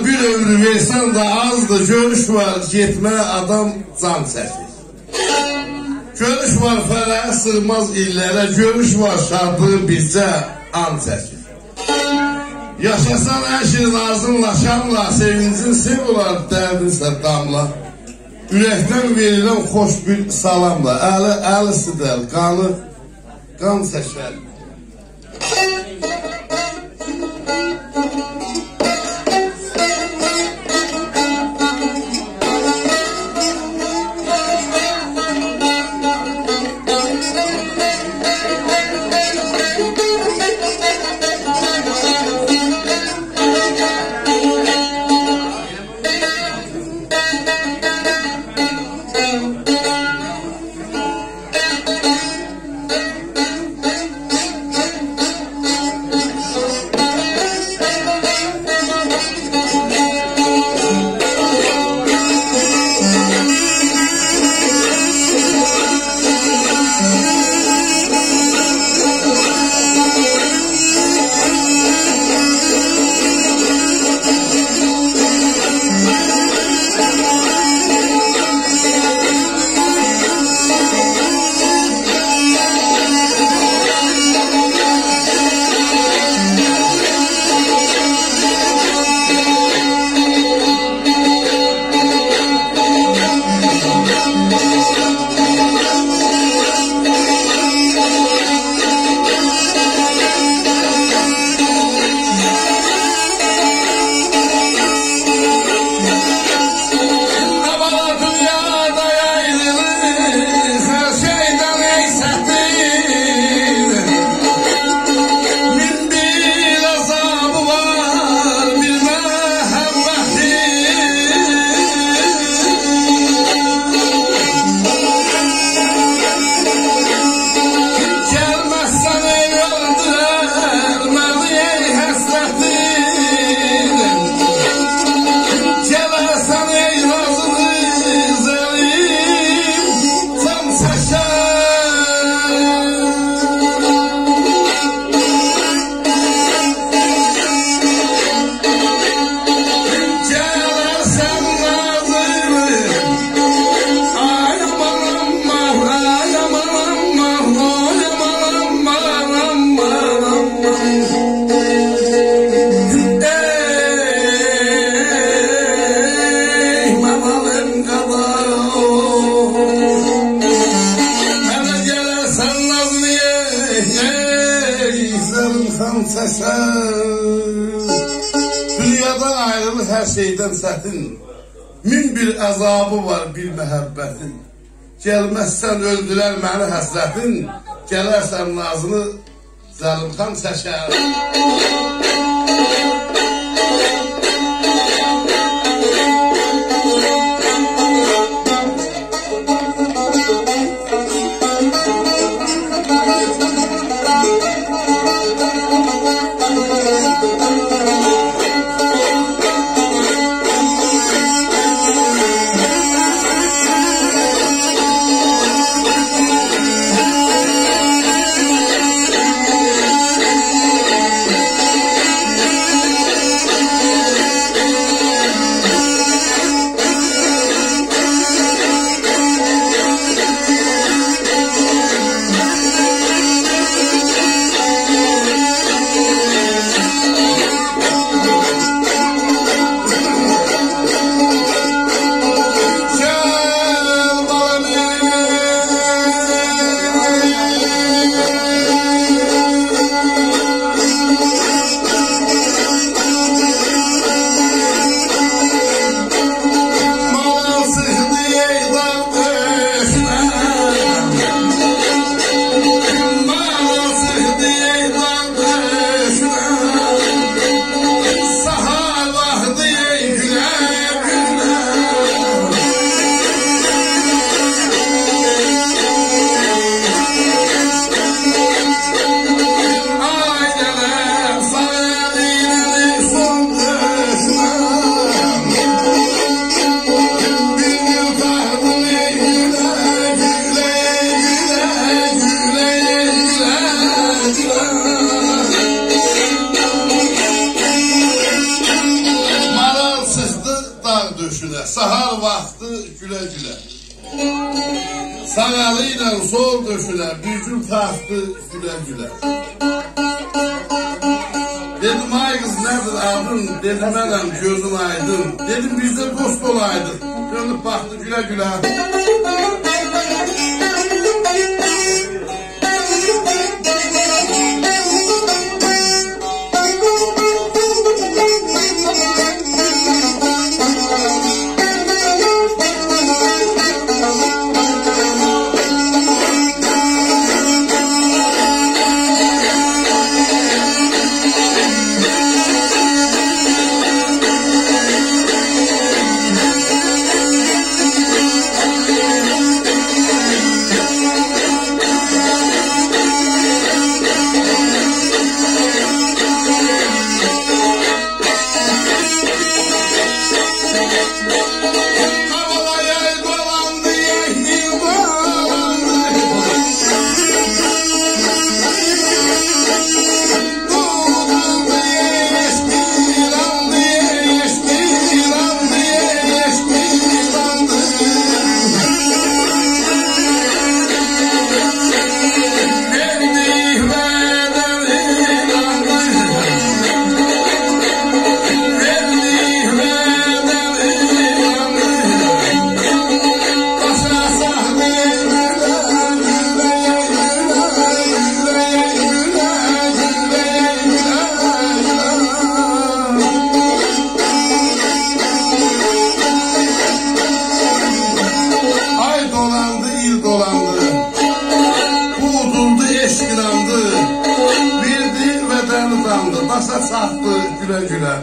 Bir ömrü versən də azdır, görüş var, getmə adam can çəkir. Görüş var, fələyə sığmaz illərə, görüş var, şadlığı bizcə an çəkir. Yaşasan əşir nazınla, şamla, sevincin sev olar, dərdinsə damla. Ürəkdən verilən xoş bir salamla, əli sidəl, qan çəkər. Dünyada ayrılıq hər şeydən çətin, min bir əzabı var bir məhəbbətin. Gəlməzsən öldülər məni həsrətin, gələrsən nazını Zəlimxan çəkər. gülə, sahar vaxtı gülə gülə. Sağ əli ilə sol döşünə bir gün taxtı gülə gülə. Dedim ay qız nədir adın, dedim mənəm gözün aydın. Dedim bizdə dost olaydın, dönüb baxdı gülə gülə. Masa saxdı gülə gülə.